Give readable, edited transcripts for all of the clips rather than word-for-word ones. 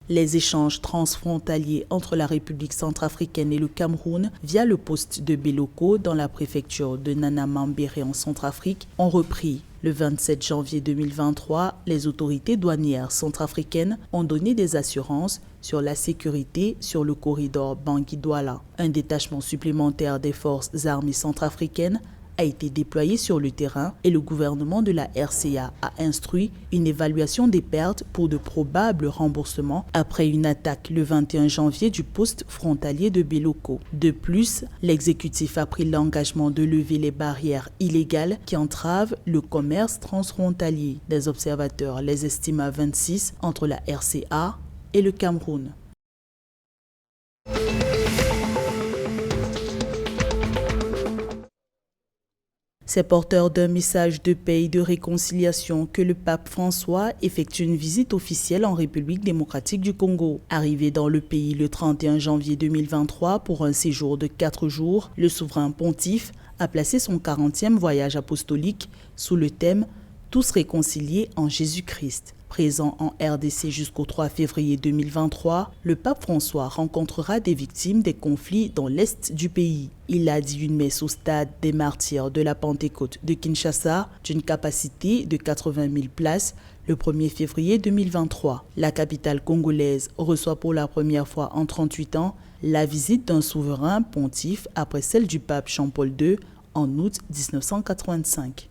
Les échanges transfrontaliers entre la République centrafricaine et le Cameroun via le poste de Beloko dans la préfecture de Nana-Mambéré en Centrafrique ont repris. Le 27 janvier 2023, les autorités douanières centrafricaines ont donné des assurances sur la sécurité sur le corridor Bangui-Douala. Un détachement supplémentaire des forces armées centrafricaines a été déployé sur le terrain et le gouvernement de la RCA a instruit une évaluation des pertes pour de probables remboursements après une attaque le 21 janvier du poste frontalier de Beloko. De plus, l'exécutif a pris l'engagement de lever les barrières illégales qui entravent le commerce transfrontalier. Des observateurs les estiment à 26 entre la RCA et le Cameroun. C'est porteur d'un message de paix et de réconciliation que le pape François effectue une visite officielle en République démocratique du Congo. Arrivé dans le pays le 31 janvier 2023 pour un séjour de 4 jours, le souverain pontife a placé son 40e voyage apostolique sous le thème « Tous réconciliés en Jésus-Christ ». Présent en RDC jusqu'au 3 février 2023, le pape François rencontrera des victimes des conflits dans l'est du pays. Il a dit une messe au stade des martyrs de la Pentecôte de Kinshasa d'une capacité de 80 000 places le 1er février 2023. La capitale congolaise reçoit pour la première fois en 38 ans la visite d'un souverain pontife après celle du pape Jean-Paul II en août 1985.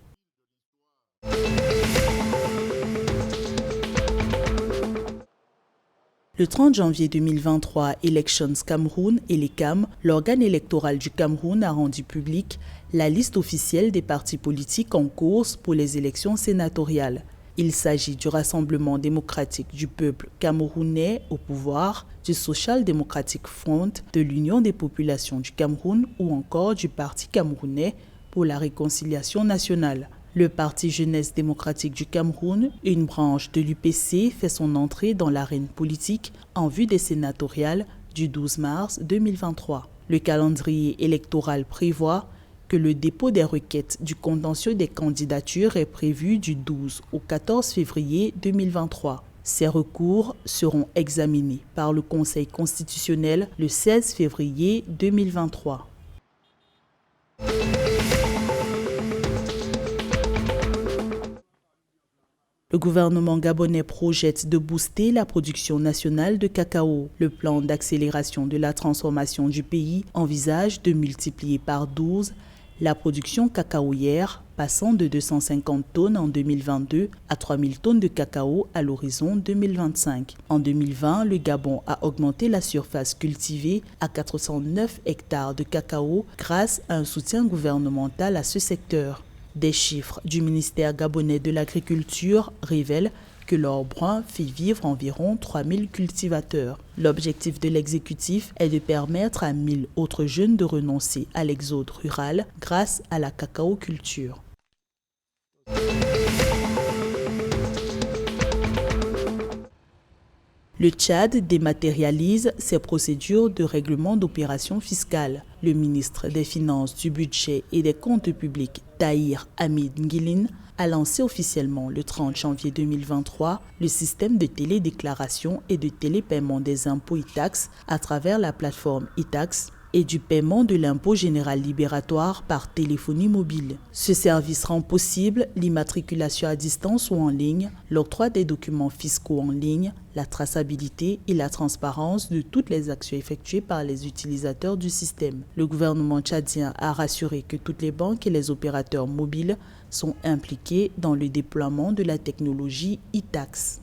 Le 30 janvier 2023, Elections Cameroun et l'ECAM, l'organe électoral du Cameroun, a rendu publique la liste officielle des partis politiques en course pour les élections sénatoriales. Il s'agit du Rassemblement démocratique du peuple camerounais au pouvoir, du Social Democratic Front, de l'Union des populations du Cameroun ou encore du Parti camerounais pour la réconciliation nationale. Le Parti Jeunesse démocratique du Cameroun, une branche de l'UPC, fait son entrée dans l'arène politique en vue des sénatoriales du 12 mars 2023. Le calendrier électoral prévoit que le dépôt des requêtes du contentieux des candidatures est prévu du 12 au 14 février 2023. Ces recours seront examinés par le Conseil constitutionnel le 16 février 2023. Le gouvernement gabonais projette de booster la production nationale de cacao. Le plan d'accélération de la transformation du pays envisage de multiplier par 12 la production cacaoyère, passant de 250 tonnes en 2022 à 3000 tonnes de cacao à l'horizon 2025. En 2020, le Gabon a augmenté la surface cultivée à 409 hectares de cacao grâce à un soutien gouvernemental à ce secteur. Des chiffres du ministère gabonais de l'Agriculture révèlent que l'or brun fait vivre environ 3000 cultivateurs. L'objectif de l'exécutif est de permettre à 1000 autres jeunes de renoncer à l'exode rural grâce à la cacaoculture. Le Tchad dématérialise ses procédures de règlement d'opérations fiscales. Le ministre des Finances, du Budget et des Comptes publics, Tahir Hamid Ngilin, a lancé officiellement le 30 janvier 2023 le système de télédéclaration et de télépaiement des impôts e-taxes à travers la plateforme e-tax et du paiement de l'impôt général libératoire par téléphonie mobile. Ce service rend possible l'immatriculation à distance ou en ligne, l'octroi des documents fiscaux en ligne, la traçabilité et la transparence de toutes les actions effectuées par les utilisateurs du système. Le gouvernement tchadien a rassuré que toutes les banques et les opérateurs mobiles sont impliqués dans le déploiement de la technologie e-tax.